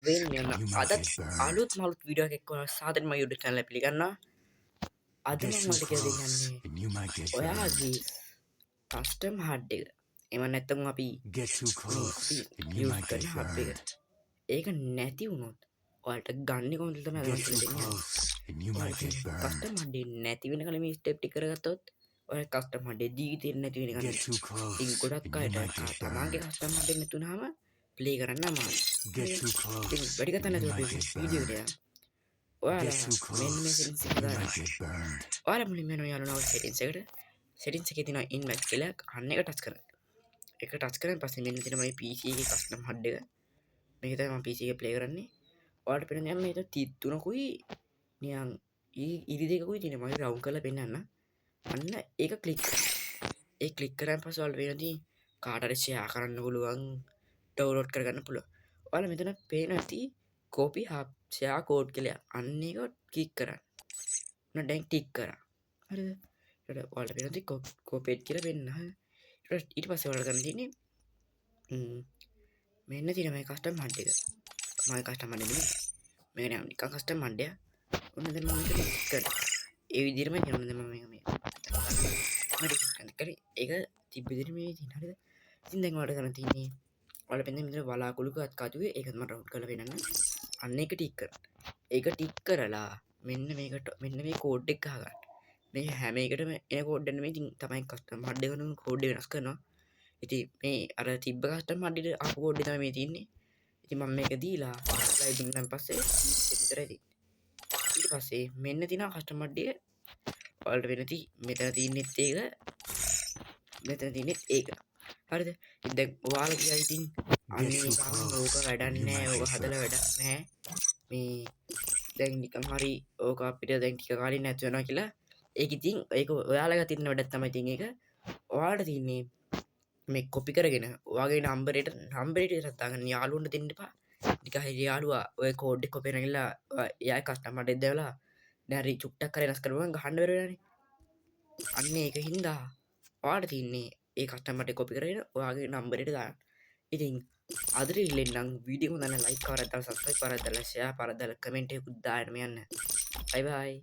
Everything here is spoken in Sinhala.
වෙන්න You might අදත් get burned. අලුත් මලුත් වීඩියෝ එකක් එක්ක සාදරම YouTube channel එක පිළිගන්නවා. අද Get මම too ඔයාලට කියලා close දෙන්නේ and you might get burned. ඔයාගේ කස්ටම් හඩ් එක. එහෙම නැත්නම් අපි Get too අපි close and you use might කරන get හබ් එක. burned. ඒක නැති වුණොත් ඔයාලට ගන්න කොහොමද තමයි Get මම too කියලා දෙන්නේ. close and you might ඔයාලගේ get burned. කස්ටම් හඩ් එක නැති වෙනකල් මේ ස්ටෙප් ටික කරගත්තොත් ඔයාලගේ කස්ටම් හඩ් එක ජීවිතේ නැති වෙනකන් Get too ඉතින් close ගොඩක් and you might අයට get තමාගේ burned. කස්ටම් හඩ් එක නැතුනහම ප්ලේ කරන්න අමාරුයි. Get හරිද? too ඉතින් close වැඩි කතා and you නැතුව අපි might get වීඩියෝ එකට burned. යමු. Get ඔයාලා too මෙන්න මේ close සෙටින්ස් එක and you දාගන්න. might get burned. ඔයාලා මුලින්ම යනවා යාළුවෝ සෙටින්ස් එකට. සෙටින්ස් එකේ තියෙනවා ඉන්මැච් කියලා අන්න එක ටච් කරන්න. ඒක ටච් කරන් පස්සේ මෙන්න තියෙනවා මේ PC එකේ කස්ටම් හඩ් එක. මේක තමයි මම PC එකේ ප්ලේ කරන්නේ. ඔයාලට පේනවා දැන් මේක 33කුයි නිකන් ඉරි දෙකකුයි තියෙනවා. මම රවුන්ඩ් කරලා පෙන්නන්න. අන්න ඒක ක්ලික් කරන්න. ඒ ක්ලික් කරාන් පස්සේ ඔයාලට වෙනවා ඉතින් කාට හරි ෂෙයා කරන්න පුළුවන්, ඩවුන්ලෝඩ් කරගන්න පුළුවන්. ඔයාලා මෙතන පේනවා ඇති කෝපි හබ් ෂෙයා කෝඩ් කියලා. අන්න ඒක ක්ලික් කරන්න. ඔන්න දැන් ටික් කරා. හරිද? ඊට ඔයාලට පේනවා ඉතින් කෝපේට් කියලා පෙන්න. ඊට පස්සේ ඔයාලට කරන්න තියෙන්නේ මෙන්න තියෙන මේ කස්ටම් හඩ් එක. මගේ කස්ටම් හඩ් නෙමෙයි. මේක නෑ නිකන් කස්ටම් හඩ් එක. ඔන්න දැන් මම මේක ක්ලික් කරනවා. ඒ විදිහටම කියනවා දැන් මම මේක හරි කරේ ඒක තිබ්බ විදිහට මේ තියෙන හරිද? ඉතින් දැන් ඔයාලට කරන්න තියෙන්නේ ඔයාලා පෙන්නේ මෙතන වලාකුළු කතුවේ ඒකත් මම රවුන්ඩ් කරලා පෙන්නන්න. අන්න ඒක ටික් කරන්න. ඒක ටික් කරලා මෙන්න මේකට මෙන්න මේ කෝඩ් එක ගහගන්න. මේ හැම එකටම එන කෝඩ් එක නෙමෙයි ඉතින් තමයි කස්ටම් හඩ් එක නුන කෝඩ් එක වෙනස් කරනවා. ඉතින් මේ අර තිබ්බ කස්ටම් හඩ් එකට ආපු කෝඩ් එක තමයි මේ තියෙන්නේ. ඉතින් මම මේක දීලා ස්ලයිඩින් කරන් පස්සේ විතරයි තියෙන්නේ. ඊට පස්සේ මෙන්න තියෙනවා කස්ටම් හඩ් එක. ඔයාලට වෙනති මෙතන තියෙන්නේත් ඒක මෙතන තියෙන්නේත් ඒක. හරිද? ඉතින් දැන් ඔයාලා කියයි ඉතින් Get අනේ too ඕක close වැඩක් and you නෑ. might ඕක get හදලා burned. වැඩක් නෑ. මේ දැන් නිකන් හරි ඕක අපිට දැන් ටික කාලෙ නැති වෙනවා කියලා. ඒක ඉතින් ඒක ඔයාලගේ තියෙන වැඩක් තමයි ඉතින් ඒක. ඔයාලට තියෙන්නේ මේ කොපි කරගෙන ඔයාගේ නම්බරේට විතරක් දාගන්න යාළුවන්ට දෙන්න එපා. නිකන් හරි යාළුවා ඔය කෝඩ් එක කොපි කරගෙන ගිහලා එයා කස්ටමර් හඩ් එක දාලා දැන් හරි චුට්ටක් හරි වෙනස් කරපුවම ගහන්න බැරි වෙලානේ. අන්න ඒක හින්දා ඔයාලට තියෙන්නේ ඒ කස්ටමර් හඩ් එක කොපි කරගෙන ඔයාගේ නම්බරේට දාන්න. ඉතින් අදට ඉල්ලෙන්නම් වීඩියෝ හොඳ නම් ලයික් කරලා සබ්ස්ක්‍රයිබ් කරලා ෂෙයා කරලා කමෙන්ට් එකකුත් දාන්න යන්න. බයි බයි.